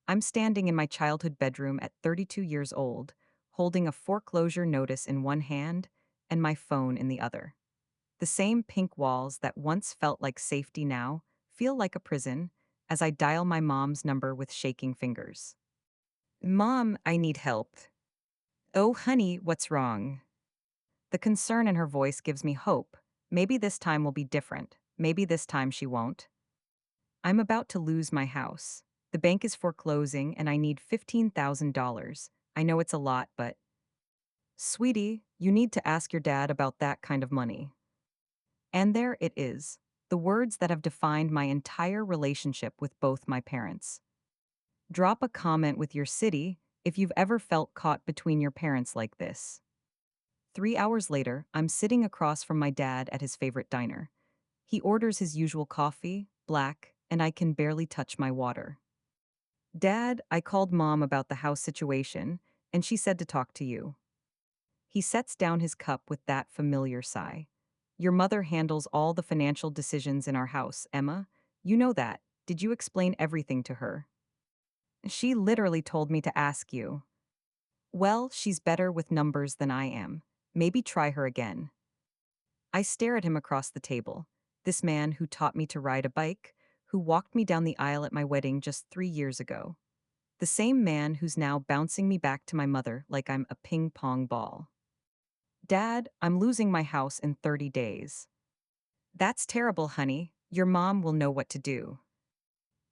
I'm standing in my childhood bedroom at 32 years old, holding a foreclosure notice in one hand and my phone in the other. The same pink walls that once felt like safety now feel like a prison as I dial my mom's number with shaking fingers. Mom, I need help. Oh, honey, what's wrong? The concern in her voice gives me hope. Maybe this time will be different. Maybe this time she won't. I'm about to lose my house. The bank is foreclosing and I need $15,000. I know it's a lot, but. Sweetie, you need to ask your dad about that kind of money. And there it is. The words that have defined my entire relationship with both my parents. Drop a comment with your city if you've ever felt caught between your parents like this. 3 hours later, I'm sitting across from my dad at his favorite diner. He orders his usual coffee, black, and I can barely touch my water. Dad, I called Mom about the house situation, and she said to talk to you. He sets down his cup with that familiar sigh. Your mother handles all the financial decisions in our house, Emma. You know that. Did you explain everything to her? She literally told me to ask you. Well, she's better with numbers than I am. Maybe try her again. I stare at him across the table. This man who taught me to ride a bike, who walked me down the aisle at my wedding just 3 years ago. The same man who's now bouncing me back to my mother like I'm a ping pong ball. Dad, I'm losing my house in 30 days. That's terrible, honey. Your mom will know what to do.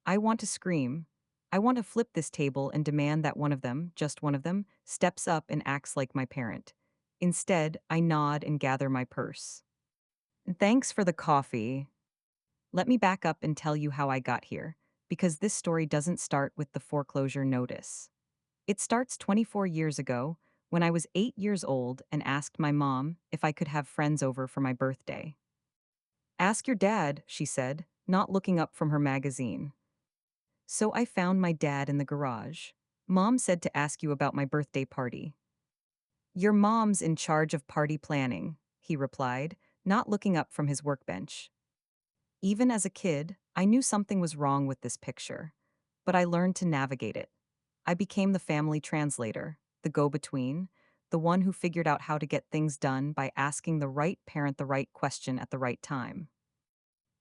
I want to scream. I want to flip this table and demand that one of them, just one of them, steps up and acts like my parent. Instead, I nod and gather my purse. Thanks for the coffee. Let me back up and tell you how I got here, because this story doesn't start with the foreclosure notice. It starts 24 years ago, when I was 8 years old and asked my mom if I could have friends over for my birthday. Ask your dad, she said, not looking up from her magazine. So I found my dad in the garage. Mom said to ask you about my birthday party. Your mom's in charge of party planning, he replied, not looking up from his workbench. Even as a kid, I knew something was wrong with this picture, but I learned to navigate it. I became the family translator, the go-between, the one who figured out how to get things done by asking the right parent the right question at the right time.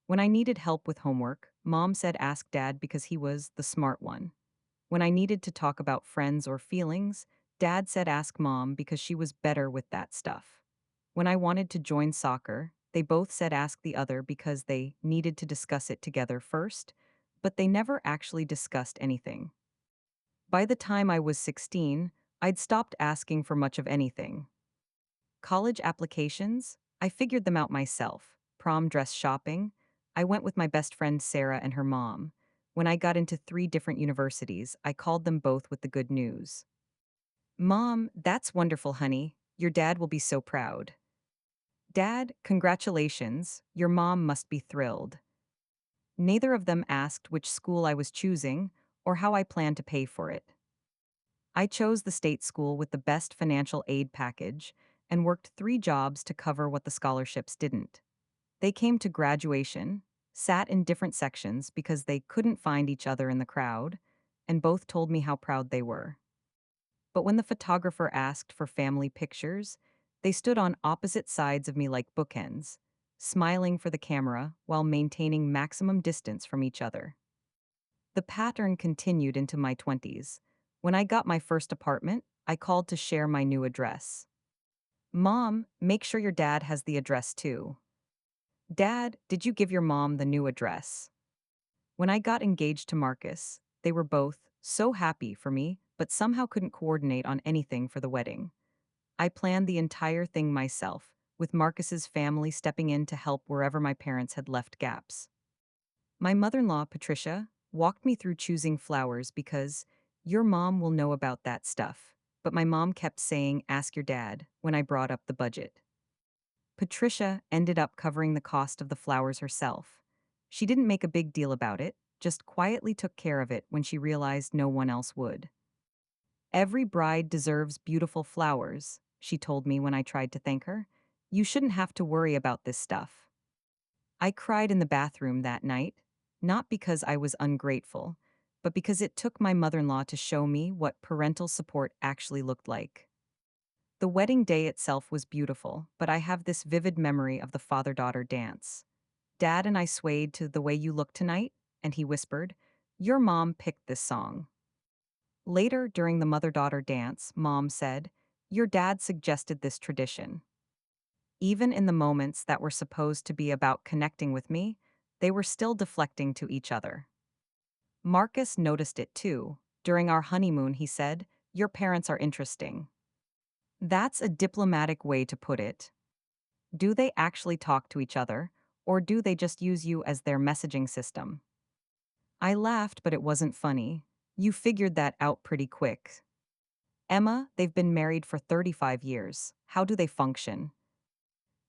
When I needed help with homework, Mom said ask Dad because he was the smart one. When I needed to talk about friends or feelings, Dad said ask Mom because she was better with that stuff. When I wanted to join soccer, they both said ask the other because they needed to discuss it together first, but they never actually discussed anything. By the time I was 16, I'd stopped asking for much of anything. College applications? I figured them out myself. Prom dress shopping? I went with my best friend Sarah and her mom. When I got into 3 different universities, I called them both with the good news. Mom, that's wonderful, honey. Your dad will be so proud. Dad, congratulations. Your mom must be thrilled. Neither of them asked which school I was choosing or how I planned to pay for it. I chose the state school with the best financial aid package and worked 3 jobs to cover what the scholarships didn't. They came to graduation, sat in different sections because they couldn't find each other in the crowd, and both told me how proud they were. But when the photographer asked for family pictures, they stood on opposite sides of me like bookends, smiling for the camera while maintaining maximum distance from each other. The pattern continued into my 20s. When I got my first apartment, I called to share my new address. Mom, make sure your dad has the address too. Dad, did you give your mom the new address? When I got engaged to Marcus, they were both so happy for me, but somehow couldn't coordinate on anything for the wedding. I planned the entire thing myself, with Marcus's family stepping in to help wherever my parents had left gaps. My mother-in-law, Patricia, walked me through choosing flowers because your mom will know about that stuff. But my mom kept saying, ask your dad, when I brought up the budget. Patricia ended up covering the cost of the flowers herself. She didn't make a big deal about it, just quietly took care of it when she realized no one else would. Every bride deserves beautiful flowers, she told me when I tried to thank her. You shouldn't have to worry about this stuff. I cried in the bathroom that night, not because I was ungrateful, but because it took my mother in law to show me what parental support actually looked like. The wedding day itself was beautiful, but I have this vivid memory of the father daughter dance. Dad and I swayed to The Way You Look Tonight, and he whispered, "Your mom picked this song." Later, during the mother daughter dance, Mom said, "Your dad suggested this tradition." Even in the moments that were supposed to be about connecting with me, they were still deflecting to each other. Marcus noticed it too. During our honeymoon, he said, "Your parents are interesting." That's a diplomatic way to put it. Do they actually talk to each other, or do they just use you as their messaging system? I laughed, but it wasn't funny. You figured that out pretty quick. Emma, they've been married for 35 years. How do they function?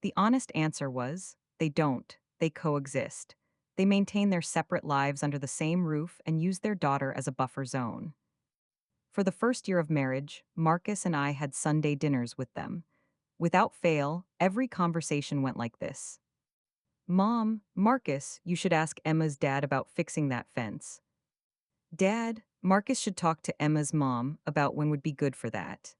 The honest answer was, they don't. They coexist. They maintain their separate lives under the same roof and use their daughter as a buffer zone. For the first year of marriage, Marcus and I had Sunday dinners with them. Without fail, every conversation went like this: "Mom, Marcus, you should ask Emma's dad about fixing that fence." "Dad, Marcus should talk to Emma's mom about when would be good for that."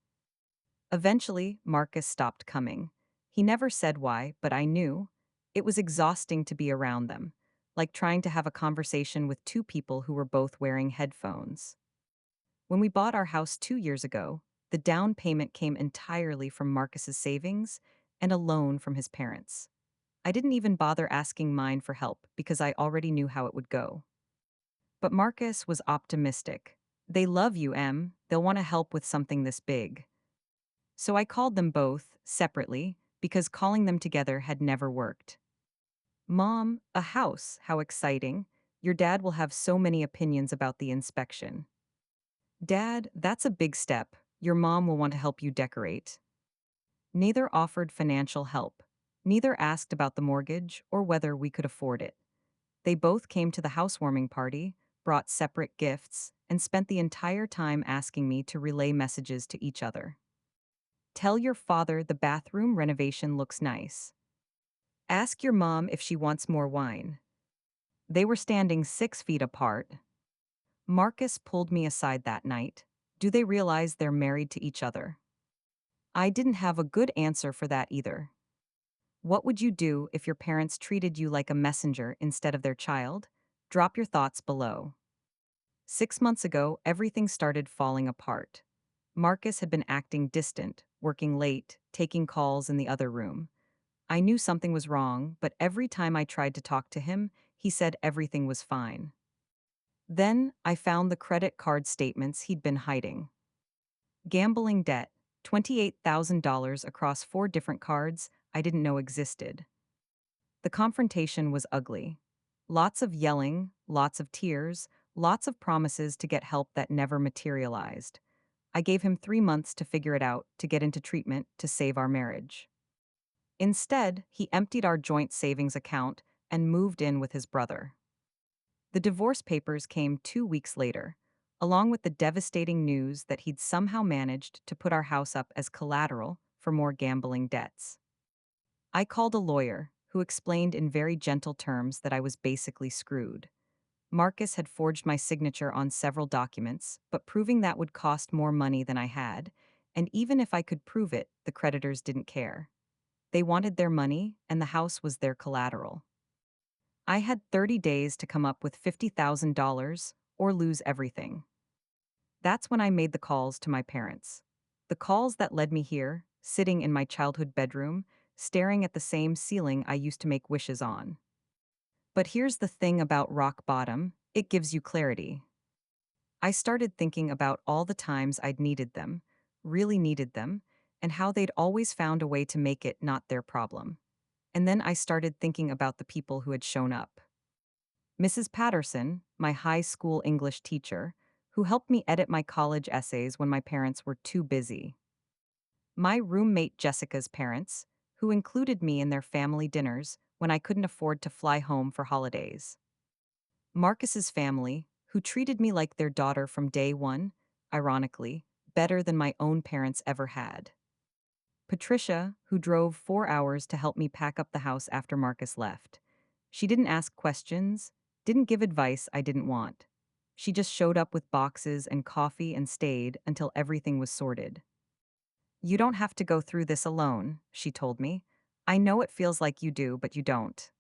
Eventually, Marcus stopped coming. He never said why, but I knew. It was exhausting to be around them, like trying to have a conversation with two people who were both wearing headphones. When we bought our house 2 years ago, the down payment came entirely from Marcus's savings and a loan from his parents. I didn't even bother asking mine for help because I already knew how it would go. But Marcus was optimistic. "They love you, Em. They'll want to help with something this big." So I called them both, separately, because calling them together had never worked. "Mom, a house, how exciting. Your dad will have so many opinions about the inspection." "Dad, that's a big step. Your mom will want to help you decorate." Neither offered financial help. Neither asked about the mortgage or whether we could afford it. They both came to the housewarming party, brought separate gifts, and spent the entire time asking me to relay messages to each other. "Tell your father the bathroom renovation looks nice. Ask your mom if she wants more wine." They were standing 6 feet apart. Marcus pulled me aside that night. "Do they realize they're married to each other?" I didn't have a good answer for that either. What would you do if your parents treated you like a messenger instead of their child? Drop your thoughts below. 6 months ago, everything started falling apart. Marcus had been acting distant, working late, taking calls in the other room. I knew something was wrong, but every time I tried to talk to him, he said everything was fine. Then, I found the credit card statements he'd been hiding. Gambling debt, $28,000 across 4 different cards I didn't know existed. The confrontation was ugly. Lots of yelling, lots of tears, lots of promises to get help that never materialized. I gave him 3 months to figure it out, to get into treatment, to save our marriage. Instead, he emptied our joint savings account and moved in with his brother. The divorce papers came 2 weeks later, along with the devastating news that he'd somehow managed to put our house up as collateral for more gambling debts. I called a lawyer, who explained in very gentle terms that I was basically screwed. Marcus had forged my signature on several documents, but proving that would cost more money than I had, and even if I could prove it, the creditors didn't care. They wanted their money, and the house was their collateral. I had 30 days to come up with $50,000 or lose everything. That's when I made the calls to my parents. The calls that led me here, sitting in my childhood bedroom, staring at the same ceiling I used to make wishes on. But here's the thing about rock bottom: it gives you clarity. I started thinking about all the times I'd needed them, really needed them, and how they'd always found a way to make it not their problem. And then I started thinking about the people who had shown up. Mrs. Patterson, my high school English teacher, who helped me edit my college essays when my parents were too busy. My roommate Jessica's parents, who included me in their family dinners when I couldn't afford to fly home for holidays. Marcus's family, who treated me like their daughter from day one, ironically, better than my own parents ever had. Patricia, who drove 4 hours to help me pack up the house after Marcus left. She didn't ask questions, didn't give advice I didn't want. She just showed up with boxes and coffee and stayed until everything was sorted. You don't have to go through this alone, she told me. I know it feels like you do, but you don't.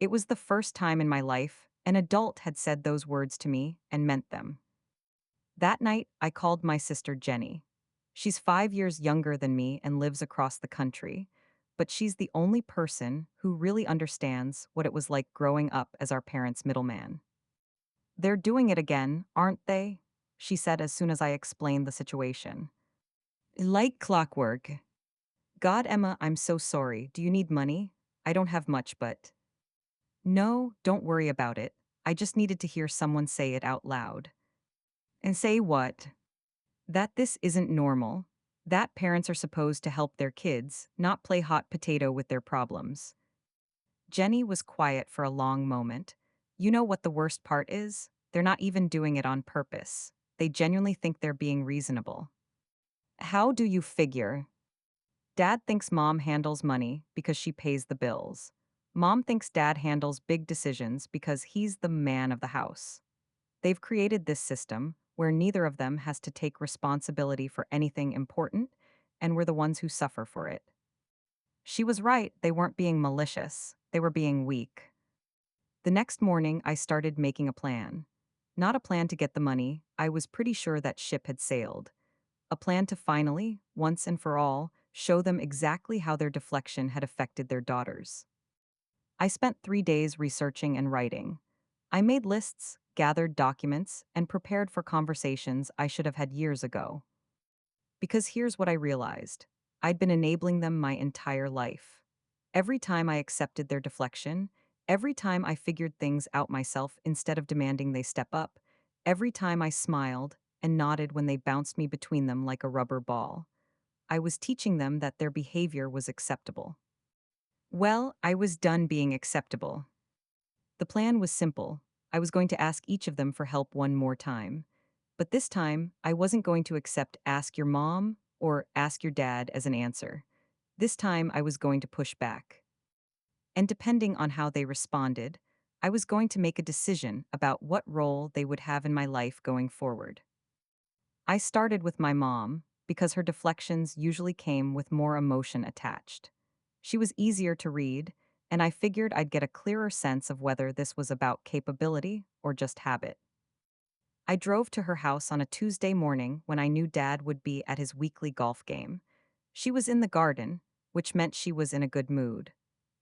It was the first time in my life an adult had said those words to me and meant them. That night, I called my sister Jenny. She's 5 years younger than me and lives across the country, but she's the only person who really understands what it was like growing up as our parents' middleman. They're doing it again, aren't they? She said as soon as I explained the situation. Like clockwork. God, Emma, I'm so sorry. Do you need money? I don't have much, but. No, don't worry about it. I just needed to hear someone say it out loud. And say what? That this isn't normal. That parents are supposed to help their kids, not play hot potato with their problems. Jenny was quiet for a long moment. You know what the worst part is? They're not even doing it on purpose. They genuinely think they're being reasonable. How do you figure? Dad thinks mom handles money because she pays the bills. Mom thinks dad handles big decisions because he's the man of the house. They've created this system where neither of them has to take responsibility for anything important, and we're the ones who suffer for it. She was right, they weren't being malicious, they were being weak. The next morning, I started making a plan. Not a plan to get the money, I was pretty sure that ship had sailed. A plan to finally, once and for all, show them exactly how their deflection had affected their daughters. I spent 3 days researching and writing. I made lists, gathered documents, and prepared for conversations I should have had years ago. Because here's what I realized: I'd been enabling them my entire life. Every time I accepted their deflection, every time I figured things out myself instead of demanding they step up, every time I smiled and nodded when they bounced me between them like a rubber ball, I was teaching them that their behavior was acceptable. Well, I was done being acceptable. The plan was simple. I was going to ask each of them for help one more time. But this time, I wasn't going to accept ask your mom or ask your dad as an answer. This time, I was going to push back. And depending on how they responded, I was going to make a decision about what role they would have in my life going forward. I started with my mom because her deflections usually came with more emotion attached. She was easier to read, and I figured I'd get a clearer sense of whether this was about capability or just habit. I drove to her house on a Tuesday morning when I knew Dad would be at his weekly golf game. She was in the garden, which meant she was in a good mood.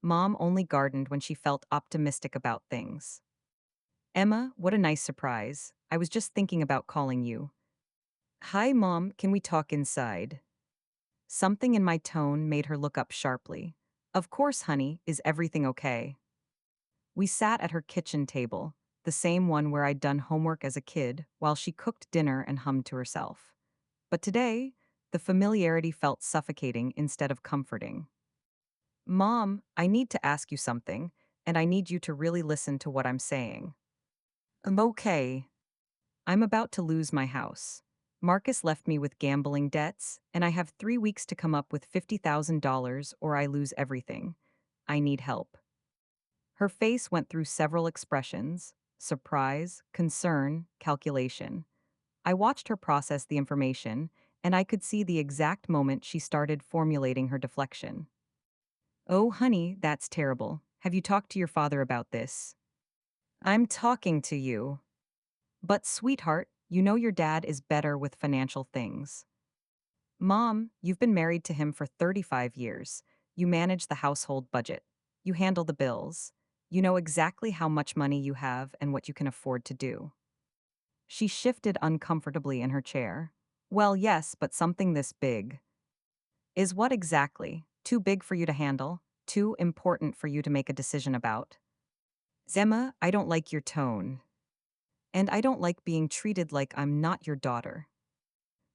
Mom only gardened when she felt optimistic about things. Emma, what a nice surprise. I was just thinking about calling you. Hi, Mom, can we talk inside? Something in my tone made her look up sharply. Of course, honey, is everything okay? We sat at her kitchen table, the same one where I'd done homework as a kid, while she cooked dinner and hummed to herself. But today, the familiarity felt suffocating instead of comforting. Mom, I need to ask you something, and I need you to really listen to what I'm saying. Okay. I'm about to lose my house. Marcus left me with gambling debts, and I have 3 weeks to come up with $50,000 or I lose everything. I need help. Her face went through several expressions: surprise, concern, calculation. I watched her process the information, and I could see the exact moment she started formulating her deflection. Oh, honey, that's terrible. Have you talked to your father about this? I'm talking to you. But, sweetheart, you know your dad is better with financial things. Mom, you've been married to him for 35 years. You manage the household budget. You handle the bills. You know exactly how much money you have and what you can afford to do. She shifted uncomfortably in her chair. Well, yes, but something this big. Is what exactly? Too big for you to handle? Too important for you to make a decision about? Zemma, I don't like your tone. And I don't like being treated like I'm not your daughter.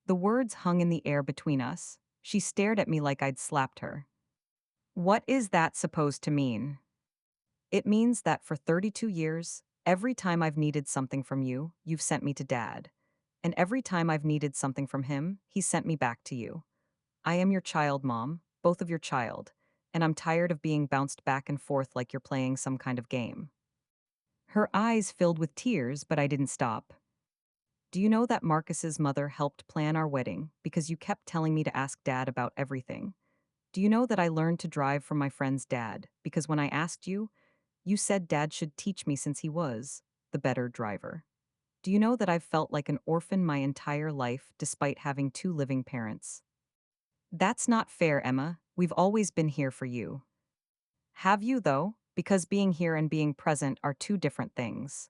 The words hung in the air between us. She stared at me like I'd slapped her. What is that supposed to mean? It means that for 32 years, every time I've needed something from you, you've sent me to Dad. And every time I've needed something from him, he's sent me back to you. I am your child, Mom, both of your child, and I'm tired of being bounced back and forth like you're playing some kind of game. Her eyes filled with tears, but I didn't stop. Do you know that Marcus's mother helped plan our wedding because you kept telling me to ask Dad about everything? Do you know that I learned to drive from my friend's dad because when I asked you, you said Dad should teach me since he was the better driver? Do you know that I've felt like an orphan my entire life despite having two living parents? That's not fair, Emma. We've always been here for you. Have you, though? Because being here and being present are two different things.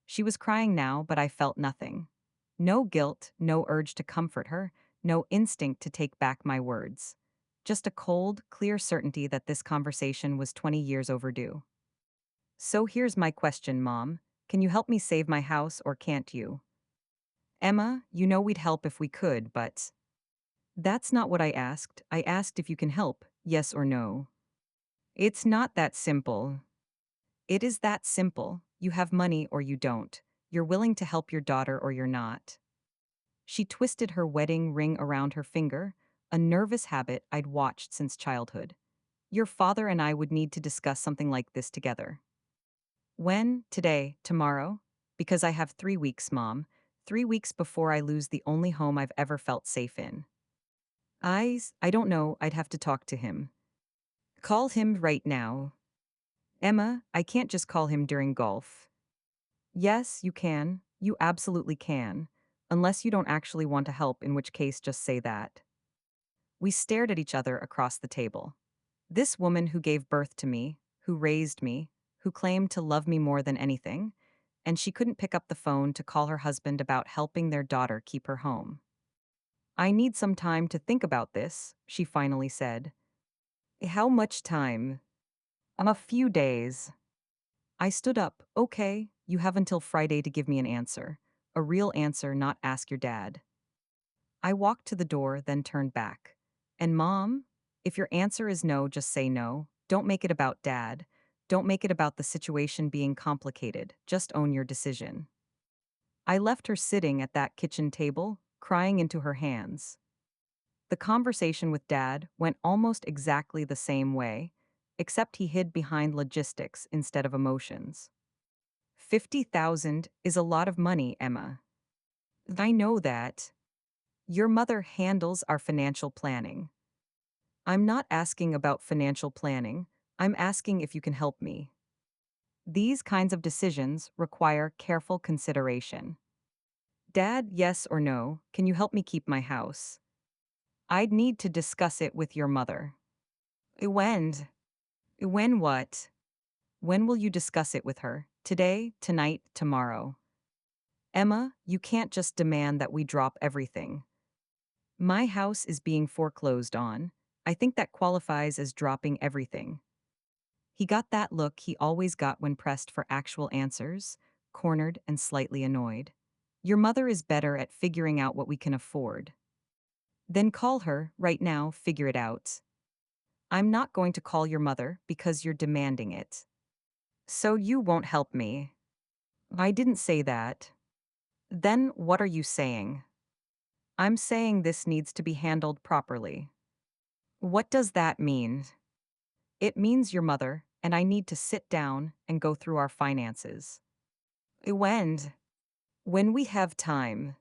She was crying now, but I felt nothing. No guilt, no urge to comfort her, no instinct to take back my words. Just a cold, clear certainty that this conversation was 20 years overdue. So here's my question, Mom. Can you help me save my house or can't you? Emma, you know we'd help if we could, but that's not what I asked. I asked if you can help, yes or no. It's not that simple. It is that simple. You have money or you don't. You're willing to help your daughter or you're not. She twisted her wedding ring around her finger, a nervous habit I'd watched since childhood. Your father and I would need to discuss something like this together. When? Today? Tomorrow? Because I have 3 weeks, Mom. 3 weeks before I lose the only home I've ever felt safe in. I don't know, I'd have to talk to him. Call him right now. Emma, I can't just call him during golf. Yes, you can. You absolutely can. Unless you don't actually want to help, in which case just say that. We stared at each other across the table. This woman who gave birth to me, who raised me, who claimed to love me more than anything, and she couldn't pick up the phone to call her husband about helping their daughter keep her home. I need some time to think about this, she finally said. How much time? A few days. I stood up. Okay, you have until Friday to give me an answer. A real answer, not ask your dad. I walked to the door, then turned back. And Mom, if your answer is no, just say no. Don't make it about Dad. Don't make it about the situation being complicated. Just own your decision. I left her sitting at that kitchen table, crying into her hands. The conversation with Dad went almost exactly the same way, except he hid behind logistics instead of emotions. 50,000 is a lot of money, Emma. I know that. Your mother handles our financial planning. I'm not asking about financial planning. I'm asking if you can help me. These kinds of decisions require careful consideration. Dad, yes or no, can you help me keep my house? I'd need to discuss it with your mother. When? When what? When will you discuss it with her? Today, tonight, tomorrow? Emma, you can't just demand that we drop everything. My house is being foreclosed on. I think that qualifies as dropping everything. He got that look he always got when pressed for actual answers, cornered and slightly annoyed. Your mother is better at figuring out what we can afford. Then call her, right now, figure it out. I'm not going to call your mother because you're demanding it. So you won't help me. I didn't say that. Then what are you saying? I'm saying this needs to be handled properly. What does that mean? It means your mother and I need to sit down and go through our finances. When? When we have time.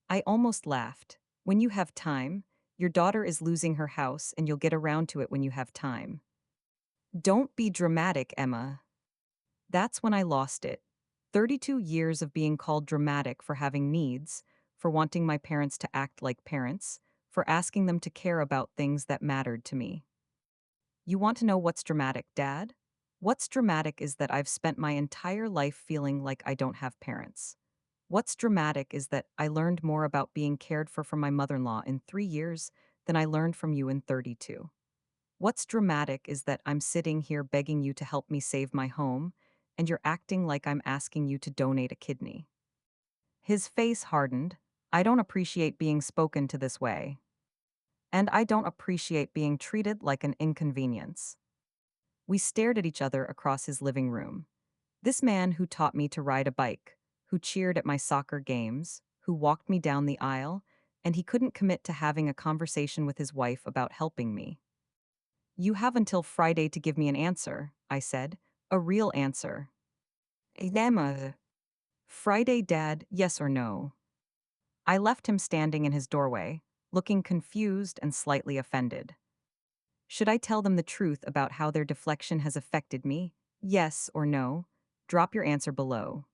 I almost laughed. When you have time, your daughter is losing her house and you'll get around to it when you have time. Don't be dramatic, Emma. That's when I lost it. 32 years of being called dramatic for having needs, for wanting my parents to act like parents, for asking them to care about things that mattered to me. You want to know what's dramatic, Dad? What's dramatic is that I've spent my entire life feeling like I don't have parents. What's dramatic is that I learned more about being cared for from my mother-in-law in 3 years than I learned from you in 32. What's dramatic is that I'm sitting here begging you to help me save my home, and you're acting like I'm asking you to donate a kidney. His face hardened. I don't appreciate being spoken to this way. And I don't appreciate being treated like an inconvenience. We stared at each other across his living room. This man who taught me to ride a bike, who cheered at my soccer games, who walked me down the aisle, and he couldn't commit to having a conversation with his wife about helping me. You have until Friday to give me an answer, I said. A real answer. Emma. Friday, Dad, yes or no? I left him standing in his doorway, looking confused and slightly offended. Should I tell them the truth about how their deflection has affected me? Yes or no? Drop your answer below.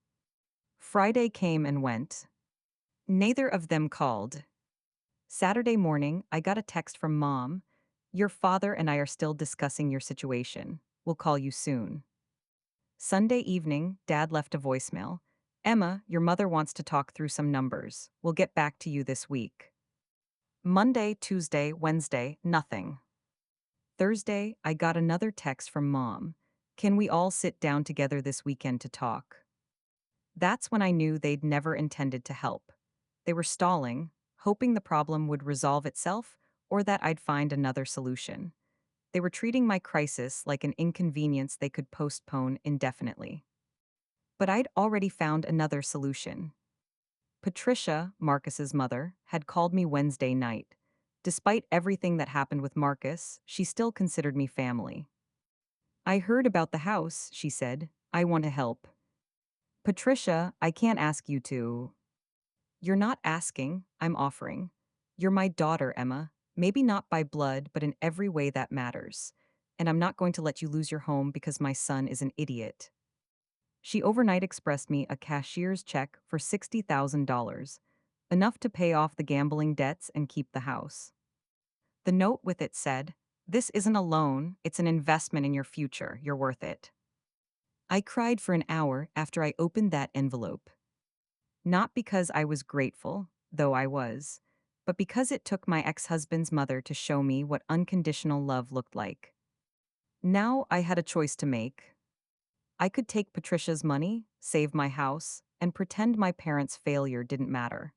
Friday came and went. Neither of them called. Saturday morning, I got a text from Mom. Your father and I are still discussing your situation. We'll call you soon. Sunday evening, Dad left a voicemail. Emma, your mother wants to talk through some numbers. We'll get back to you this week. Monday, Tuesday, Wednesday, nothing. Thursday, I got another text from Mom. Can we all sit down together this weekend to talk? That's when I knew they'd never intended to help. They were stalling, hoping the problem would resolve itself or that I'd find another solution. They were treating my crisis like an inconvenience they could postpone indefinitely. But I'd already found another solution. Patricia, Marcus's mother, had called me Wednesday night. Despite everything that happened with Marcus, she still considered me family. I heard about the house, she said. I want to help. Patricia, I can't ask you to. You're not asking, I'm offering. You're my daughter, Emma. Maybe not by blood, but in every way that matters. And I'm not going to let you lose your home because my son is an idiot. She overnight expressed me a cashier's check for $60,000, enough to pay off the gambling debts and keep the house. The note with it said, "This isn't a loan, it's an investment in your future. You're worth it." I cried for an hour after I opened that envelope. Not because I was grateful, though I was, but because it took my ex-husband's mother to show me what unconditional love looked like. Now I had a choice to make. I could take Patricia's money, save my house, and pretend my parents' failure didn't matter.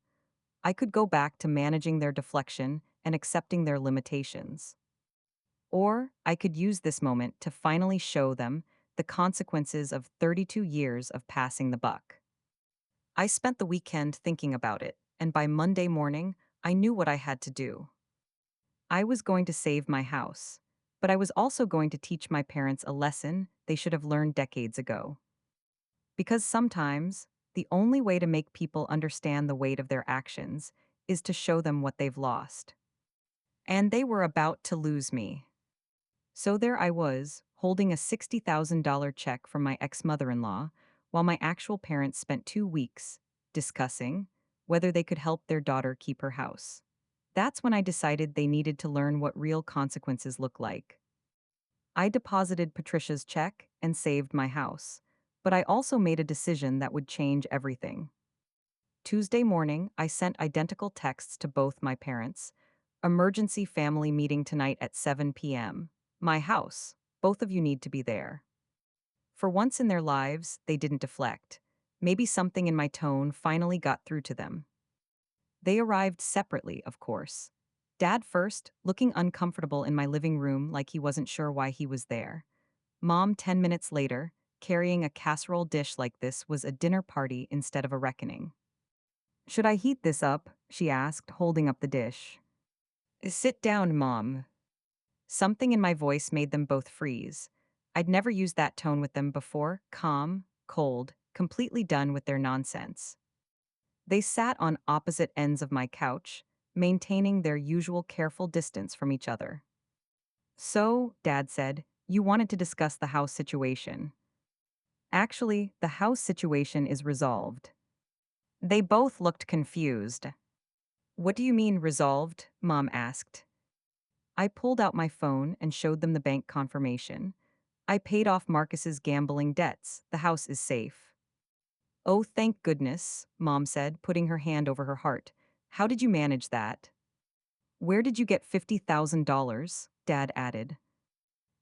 I could go back to managing their deflection and accepting their limitations. Or I could use this moment to finally show them the consequences of 32 years of passing the buck. I spent the weekend thinking about it, and by Monday morning, I knew what I had to do. I was going to save my house, but I was also going to teach my parents a lesson they should have learned decades ago. Because sometimes, the only way to make people understand the weight of their actions is to show them what they've lost. And they were about to lose me. So there I was, holding a $60,000 check from my ex-mother-in-law, while my actual parents spent 2 weeks discussing whether they could help their daughter keep her house. That's when I decided they needed to learn what real consequences look like. I deposited Patricia's check and saved my house, but I also made a decision that would change everything. Tuesday morning, I sent identical texts to both my parents. Emergency family meeting tonight at 7 p.m. My house. Both of you need to be there. For once in their lives, they didn't deflect. Maybe something in my tone finally got through to them. They arrived separately, of course. Dad first, looking uncomfortable in my living room like he wasn't sure why he was there. Mom 10 minutes later, carrying a casserole dish like this was a dinner party instead of a reckoning. Should I heat this up? She asked, holding up the dish. Sit down, Mom. Something in my voice made them both freeze. I'd never used that tone with them before, calm, cold, completely done with their nonsense. They sat on opposite ends of my couch, maintaining their usual careful distance from each other. So, Dad said, you wanted to discuss the house situation. Actually, the house situation is resolved. They both looked confused. What do you mean resolved? Mom asked. I pulled out my phone and showed them the bank confirmation. I paid off Marcus's gambling debts. The house is safe. Oh, thank goodness, Mom said, putting her hand over her heart. How did you manage that? Where did you get $50,000? Dad added.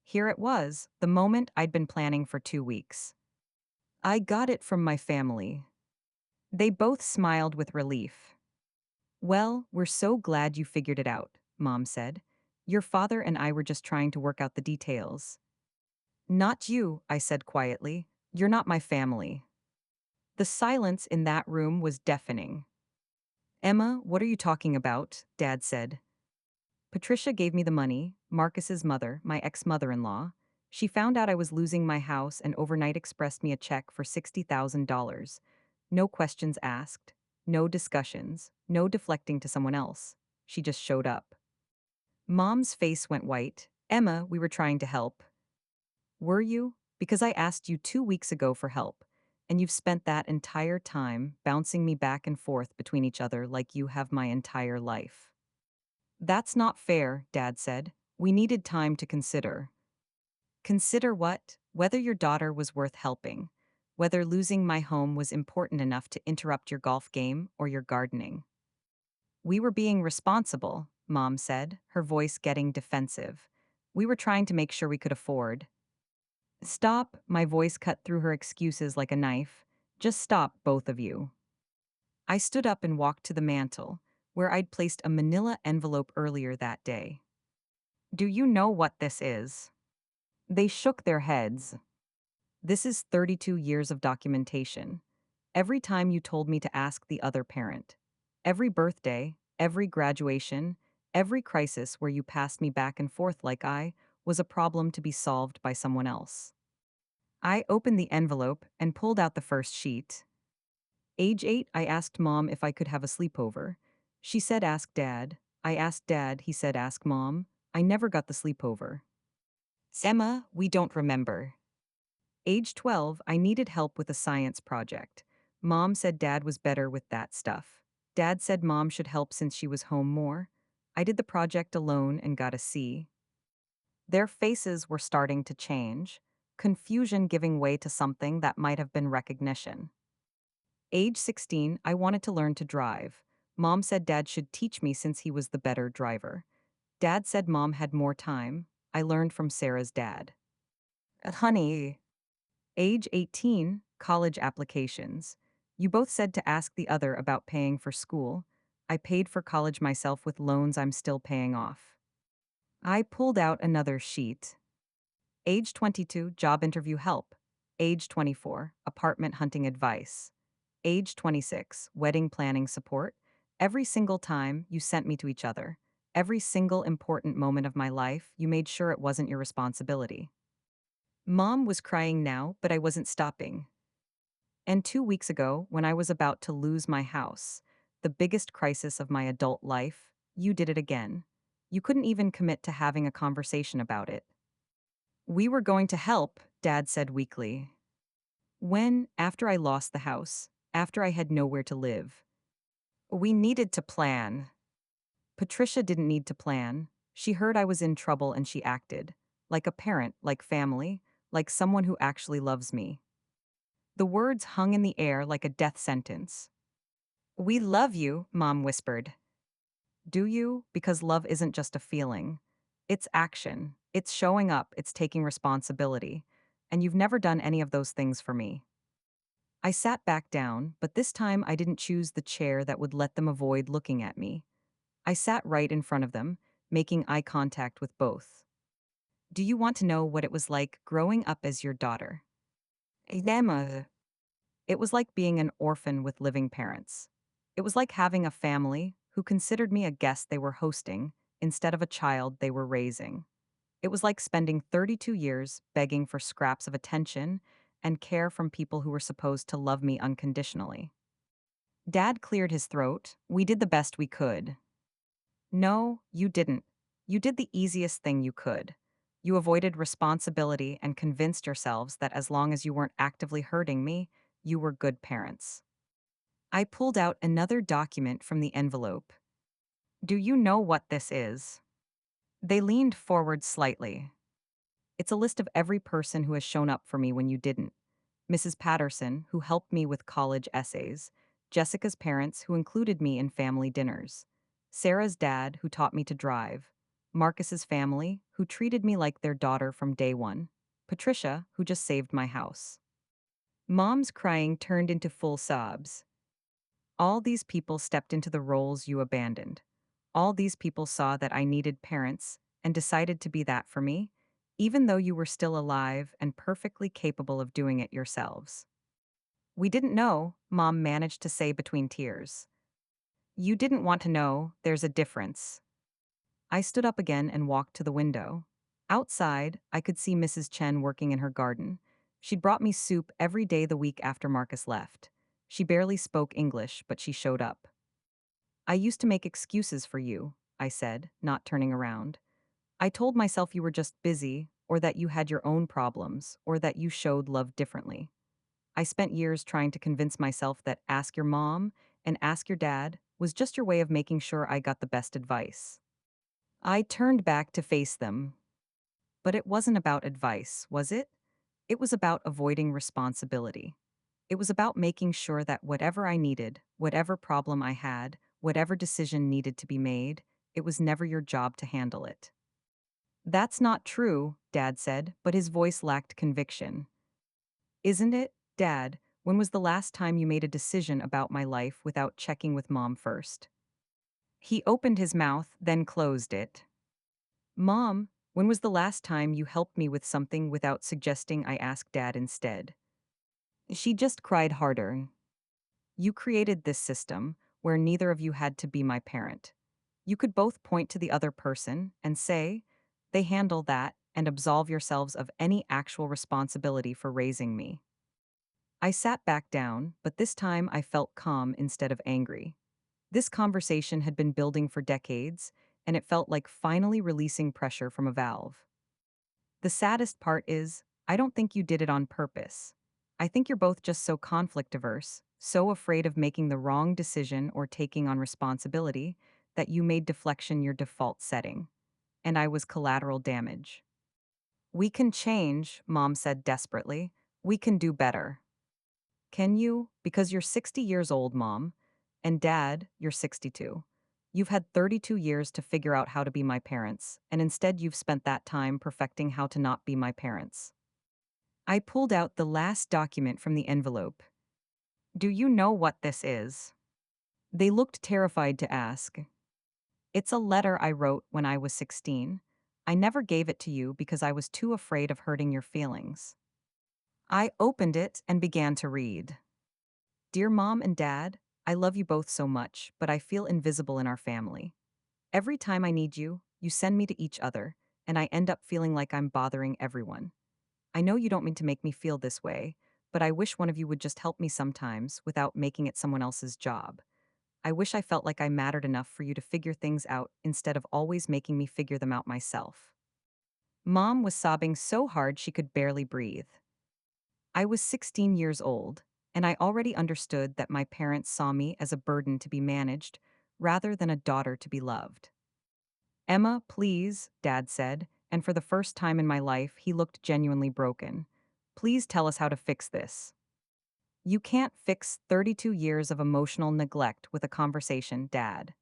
Here it was, the moment I'd been planning for 2 weeks. I got it from my family. They both smiled with relief. Well, we're so glad you figured it out, Mom said. Your father and I were just trying to work out the details. Not you, I said quietly. You're not my family. The silence in that room was deafening. Emma, what are you talking about? Dad said. Patricia gave me the money, Marcus's mother, my ex-mother-in-law. She found out I was losing my house and overnight expressed me a check for $60,000. No questions asked, no discussions, no deflecting to someone else. She just showed up. Mom's face went white. Emma, we were trying to help. Were you? Because I asked you 2 weeks ago for help, and you've spent that entire time bouncing me back and forth between each other like you have my entire life. That's not fair, Dad said. We needed time to consider. Consider what? Whether your daughter was worth helping. Whether losing my home was important enough to interrupt your golf game or your gardening. We were being responsible, Mom said, her voice getting defensive. We were trying to make sure we could afford. Stop, my voice cut through her excuses like a knife. Just stop, both of you. I stood up and walked to the mantel, where I'd placed a manila envelope earlier that day. Do you know what this is? They shook their heads. This is 32 years of documentation. Every time you told me to ask the other parent. Every birthday, every graduation, every crisis where you passed me back and forth like I was a problem to be solved by someone else. I opened the envelope and pulled out the first sheet. Age 8, I asked Mom if I could have a sleepover. She said ask Dad. I asked Dad, he said ask Mom. I never got the sleepover. Emma, we don't remember. Age 12, I needed help with a science project. Mom said Dad was better with that stuff. Dad said Mom should help since she was home more. I did the project alone and got a C. Their faces were starting to change, confusion giving way to something that might have been recognition. Age 16, I wanted to learn to drive. Mom said Dad should teach me since he was the better driver. Dad said Mom had more time. I learned from Sarah's dad. Honey. Age 18, college applications. You both said to ask the other about paying for school. I paid for college myself with loans I'm still paying off. I pulled out another sheet. Age 22, job interview help. Age 24, apartment hunting advice. Age 26, wedding planning support. Every single time you sent me to each other. Every single important moment of my life, you made sure it wasn't your responsibility. Mom was crying now, but I wasn't stopping. And 2 weeks ago, when I was about to lose my house, the biggest crisis of my adult life, you did it again. You couldn't even commit to having a conversation about it. We were going to help, Dad said weakly. When, after I lost the house, after I had nowhere to live, we needed to plan. Patricia didn't need to plan. She heard I was in trouble and she acted. Like a parent, like family, like someone who actually loves me. The words hung in the air like a death sentence. We love you, Mom whispered. Do you? Because love isn't just a feeling. It's action. It's showing up. It's taking responsibility. And you've never done any of those things for me. I sat back down, but this time I didn't choose the chair that would let them avoid looking at me. I sat right in front of them, making eye contact with both. Do you want to know what it was like growing up as your daughter? Emma. It was like being an orphan with living parents. It was like having a family who considered me a guest they were hosting instead of a child they were raising. It was like spending 32 years begging for scraps of attention and care from people who were supposed to love me unconditionally. Dad cleared his throat. We did the best we could. No, you didn't. You did the easiest thing you could. You avoided responsibility and convinced yourselves that as long as you weren't actively hurting me, you were good parents. I pulled out another document from the envelope. Do you know what this is? They leaned forward slightly. It's a list of every person who has shown up for me when you didn't. Mrs. Patterson, who helped me with college essays. Jessica's parents, who included me in family dinners. Sarah's dad, who taught me to drive. Marcus's family, who treated me like their daughter from day one. Patricia, who just saved my house. Mom's crying turned into full sobs. All these people stepped into the roles you abandoned. All these people saw that I needed parents and decided to be that for me, even though you were still alive and perfectly capable of doing it yourselves. We didn't know, Mom managed to say between tears. You didn't want to know, there's a difference. I stood up again and walked to the window. Outside, I could see Mrs. Chen working in her garden. She'd brought me soup every day the week after Marcus left. She barely spoke English, but she showed up. I used to make excuses for you, I said, not turning around. I told myself you were just busy, or that you had your own problems, or that you showed love differently. I spent years trying to convince myself that ask your mom and ask your dad was just your way of making sure I got the best advice. I turned back to face them. But it wasn't about advice, was it? It was about avoiding responsibility. It was about making sure that whatever I needed, whatever problem I had, whatever decision needed to be made, it was never your job to handle it. That's not true, Dad said, but his voice lacked conviction. Isn't it, Dad? When was the last time you made a decision about my life without checking with Mom first? He opened his mouth, then closed it. Mom, when was the last time you helped me with something without suggesting I ask Dad instead? She just cried harder. You created this system where neither of you had to be my parent. You could both point to the other person and say, they handle that, and absolve yourselves of any actual responsibility for raising me. I sat back down, but this time I felt calm instead of angry. This conversation had been building for decades, and it felt like finally releasing pressure from a valve. The saddest part is, I don't think you did it on purpose. I think you're both just so conflict averse, so afraid of making the wrong decision or taking on responsibility, that you made deflection your default setting. And I was collateral damage. We can change, Mom said desperately. We can do better. Can you? Because you're 60 years old, Mom. And Dad, you're 62. You've had 32 years to figure out how to be my parents, and instead you've spent that time perfecting how to not be my parents. I pulled out the last document from the envelope. Do you know what this is? They looked terrified to ask. It's a letter I wrote when I was 16. I never gave it to you because I was too afraid of hurting your feelings. I opened it and began to read. Dear Mom and Dad, I love you both so much, but I feel invisible in our family. Every time I need you, you send me to each other, and I end up feeling like I'm bothering everyone. I know you don't mean to make me feel this way, but I wish one of you would just help me sometimes without making it someone else's job. I wish I felt like I mattered enough for you to figure things out instead of always making me figure them out myself. Mom was sobbing so hard she could barely breathe. I was 16 years old, and I already understood that my parents saw me as a burden to be managed rather than a daughter to be loved. Emma, please, Dad said, and for the first time in my life, he looked genuinely broken. Please tell us how to fix this. You can't fix 32 years of emotional neglect with a conversation, Dad.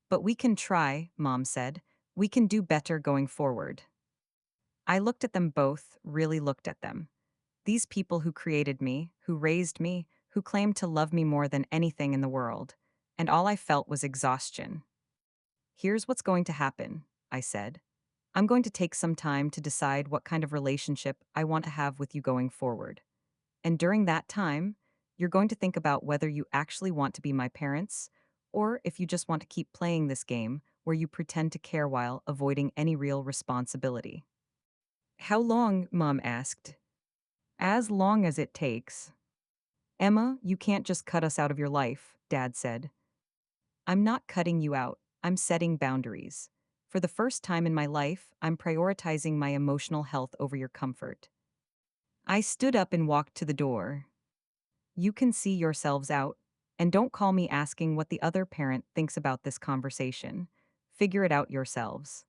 But we can try, Mom said. We can do better going forward. I looked at them both, really looked at them. These people who created me, who raised me, who claimed to love me more than anything in the world. And all I felt was exhaustion. Here's what's going to happen, I said. I'm going to take some time to decide what kind of relationship I want to have with you going forward. And during that time, you're going to think about whether you actually want to be my parents, or if you just want to keep playing this game where you pretend to care while avoiding any real responsibility. How long? Mom asked. As long as it takes. Emma, you can't just cut us out of your life, Dad said. I'm not cutting you out, I'm setting boundaries. For the first time in my life, I'm prioritizing my emotional health over your comfort. I stood up and walked to the door. You can see yourselves out, and don't call me asking what the other parent thinks about this conversation. Figure it out yourselves.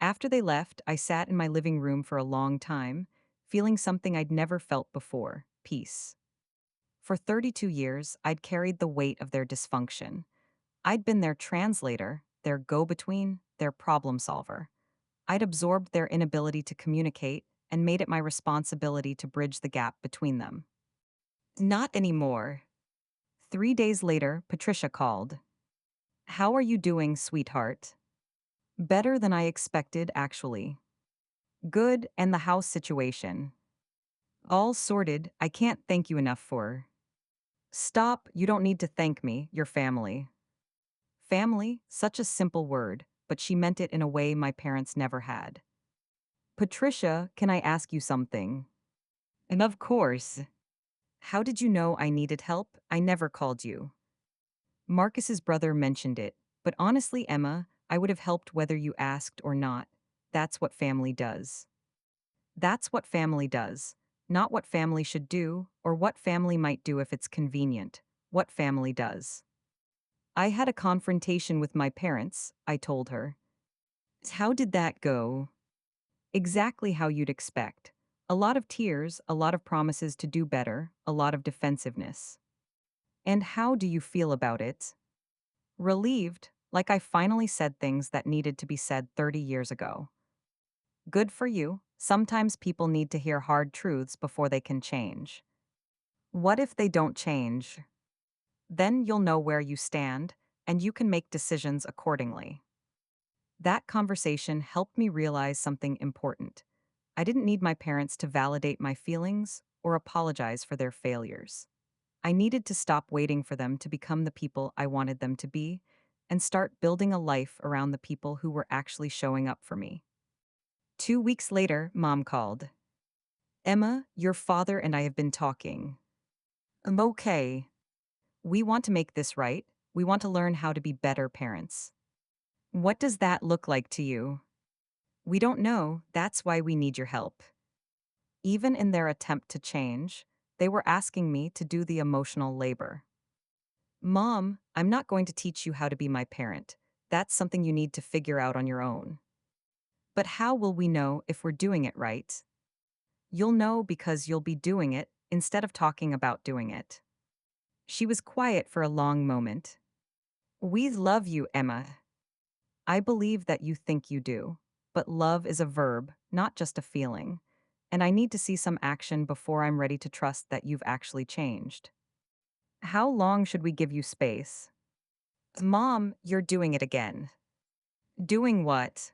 After they left, I sat in my living room for a long time, feeling something I'd never felt before: peace. For 32 years, I'd carried the weight of their dysfunction. I'd been their translator, their go-between, their problem solver. I'd absorbed their inability to communicate and made it my responsibility to bridge the gap between them. Not anymore. 3 days later, Patricia called. How are you doing, sweetheart? Better than I expected, actually. Good, and the house situation? All sorted, I can't thank you enough for. Stop, you don't need to thank me, your family. Family, such a simple word, but she meant it in a way my parents never had. Patricia, can I ask you something? And of course. How did you know I needed help? I never called you. Marcus's brother mentioned it, but honestly, Emma, I would have helped whether you asked or not. That's what family does. That's what family does. Not what family should do, or what family might do if it's convenient. What family does. I had a confrontation with my parents, I told her. How did that go? Exactly how you'd expect. A lot of tears, a lot of promises to do better, a lot of defensiveness. And how do you feel about it? Relieved, like I finally said things that needed to be said 30 years ago. Good for you. Sometimes people need to hear hard truths before they can change. What if they don't change? Then you'll know where you stand, and you can make decisions accordingly. That conversation helped me realize something important. I didn't need my parents to validate my feelings or apologize for their failures. I needed to stop waiting for them to become the people I wanted them to be and start building a life around the people who were actually showing up for me. 2 weeks later, Mom called. Emma, your father and I have been talking. I'm okay. We want to make this right. We want to learn how to be better parents. What does that look like to you? We don't know. That's why we need your help. Even in their attempt to change, they were asking me to do the emotional labor. Mom, I'm not going to teach you how to be my parent. That's something you need to figure out on your own. But how will we know if we're doing it right? You'll know because you'll be doing it instead of talking about doing it. She was quiet for a long moment. We love you, Emma. I believe that you think you do. But love is a verb, not just a feeling. And I need to see some action before I'm ready to trust that you've actually changed. How long should we give you space? Mom, you're doing it again. Doing what?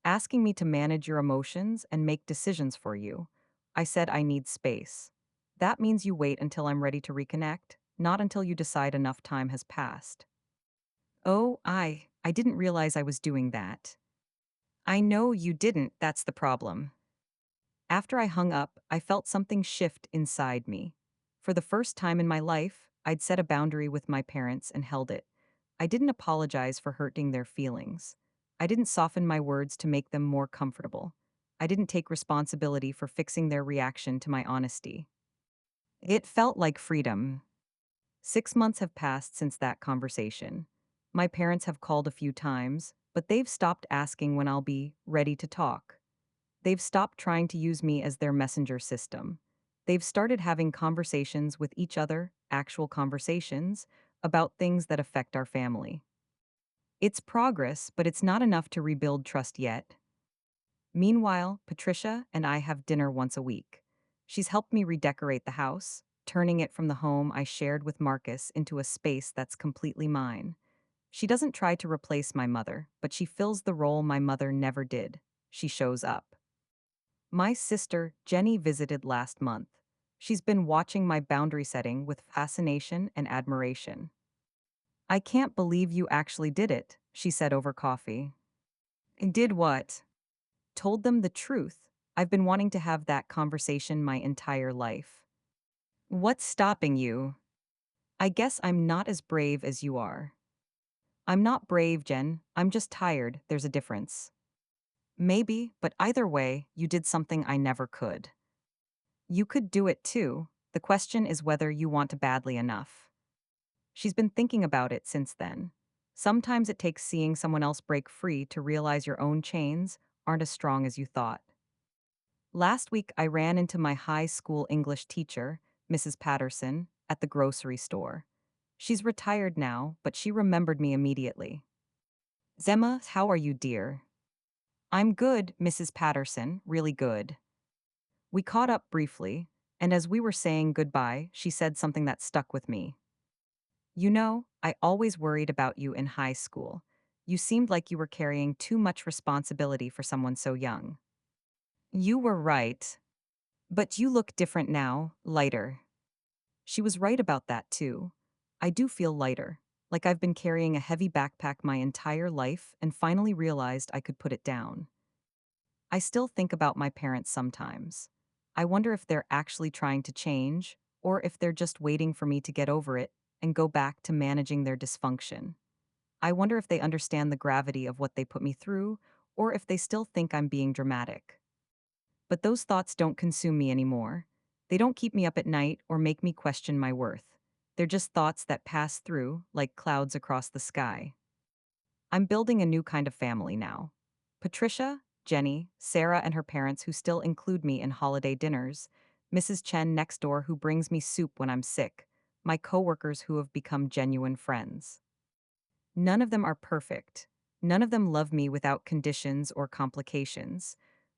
Asking me to manage your emotions and make decisions for you. I said I need space. That means you wait until I'm ready to reconnect, not until you decide enough time has passed. Oh, I didn't realize I was doing that. I know you didn't, that's the problem. After I hung up, I felt something shift inside me. For the first time in my life, I'd set a boundary with my parents and held it. I didn't apologize for hurting their feelings. I didn't soften my words to make them more comfortable. I didn't take responsibility for fixing their reaction to my honesty. It felt like freedom. 6 months have passed since that conversation. My parents have called a few times, but they've stopped asking when I'll be ready to talk. They've stopped trying to use me as their messenger system. They've started having conversations with each other, actual conversations, about things that affect our family. It's progress, but it's not enough to rebuild trust yet. Meanwhile, Patricia and I have dinner once a week. She's helped me redecorate the house, turning it from the home I shared with Marcus into a space that's completely mine. She doesn't try to replace my mother, but she fills the role my mother never did. She shows up. My sister, Jenny, visited last month. She's been watching my boundary setting with fascination and admiration. I can't believe you actually did it, she said over coffee. And did what? Told them the truth. I've been wanting to have that conversation my entire life. What's stopping you? I guess I'm not as brave as you are. I'm not brave, Jen. I'm just tired. There's a difference. Maybe, but either way, you did something I never could. You could do it too. The question is whether you want to badly enough. She's been thinking about it since then. Sometimes it takes seeing someone else break free to realize your own chains aren't as strong as you thought. Last week, I ran into my high school English teacher, Mrs. Patterson, at the grocery store. She's retired now, but she remembered me immediately. Zemma, how are you, dear? I'm good, Mrs. Patterson, really good. We caught up briefly, and as we were saying goodbye, she said something that stuck with me. You know, I always worried about you in high school. You seemed like you were carrying too much responsibility for someone so young. You were right. But you look different now, lighter. She was right about that too. I do feel lighter, like I've been carrying a heavy backpack my entire life and finally realized I could put it down. I still think about my parents sometimes. I wonder if they're actually trying to change, or if they're just waiting for me to get over it and go back to managing their dysfunction. I wonder if they understand the gravity of what they put me through, or if they still think I'm being dramatic. But those thoughts don't consume me anymore. They don't keep me up at night or make me question my worth. They're just thoughts that pass through, like clouds across the sky. I'm building a new kind of family now. Patricia, Jenny, Sarah, and her parents who still include me in holiday dinners, Mrs. Chen next door who brings me soup when I'm sick, my coworkers who have become genuine friends. None of them are perfect. None of them love me without conditions or complications.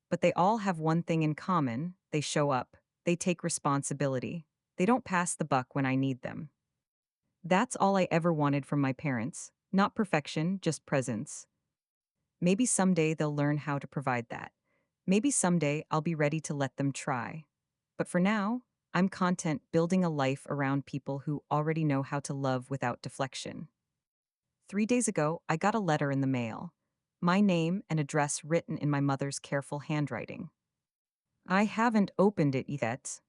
But they all have one thing in common: they show up, they take responsibility, they don't pass the buck when I need them. That's all I ever wanted from my parents, not perfection, just presence. Maybe someday they'll learn how to provide that. Maybe someday I'll be ready to let them try. But for now, I'm content building a life around people who already know how to love without deflection. 3 days ago, I got a letter in the mail. My name and address written in my mother's careful handwriting. I haven't opened it yet,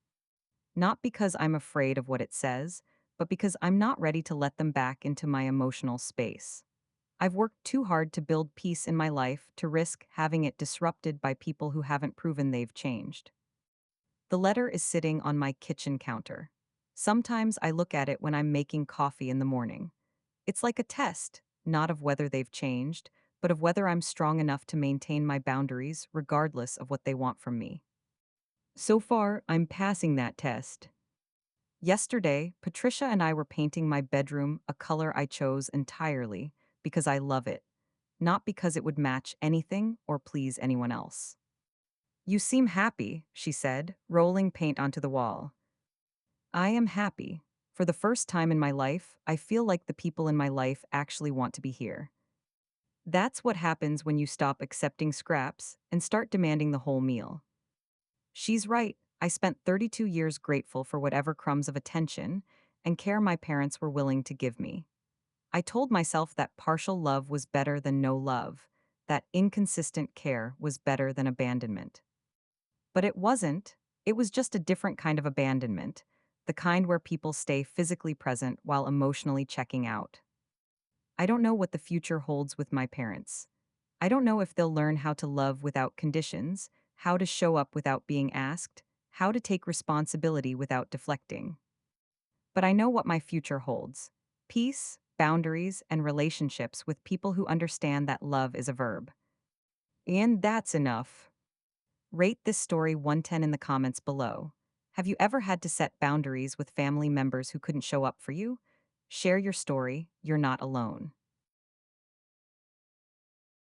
not because I'm afraid of what it says, but because I'm not ready to let them back into my emotional space. I've worked too hard to build peace in my life to risk having it disrupted by people who haven't proven they've changed. The letter is sitting on my kitchen counter. Sometimes I look at it when I'm making coffee in the morning. It's like a test, not of whether they've changed, but of whether I'm strong enough to maintain my boundaries regardless of what they want from me. So far, I'm passing that test. Yesterday, Patricia and I were painting my bedroom a color I chose entirely because I love it, not because it would match anything or please anyone else. You seem happy, she said, rolling paint onto the wall. I am happy. For the first time in my life, I feel like the people in my life actually want to be here. That's what happens when you stop accepting scraps and start demanding the whole meal. She's right. I spent 32 years grateful for whatever crumbs of attention and care my parents were willing to give me. I told myself that partial love was better than no love, that inconsistent care was better than abandonment. But it wasn't. It was just a different kind of abandonment, the kind where people stay physically present while emotionally checking out. I don't know what the future holds with my parents. I don't know if they'll learn how to love without conditions, how to show up without being asked, how to take responsibility without deflecting. But I know what my future holds: peace, boundaries, and relationships with people who understand that love is a verb. And that's enough. Rate this story 110 in the comments below. Have you ever had to set boundaries with family members who couldn't show up for you? Share your story, you're not alone.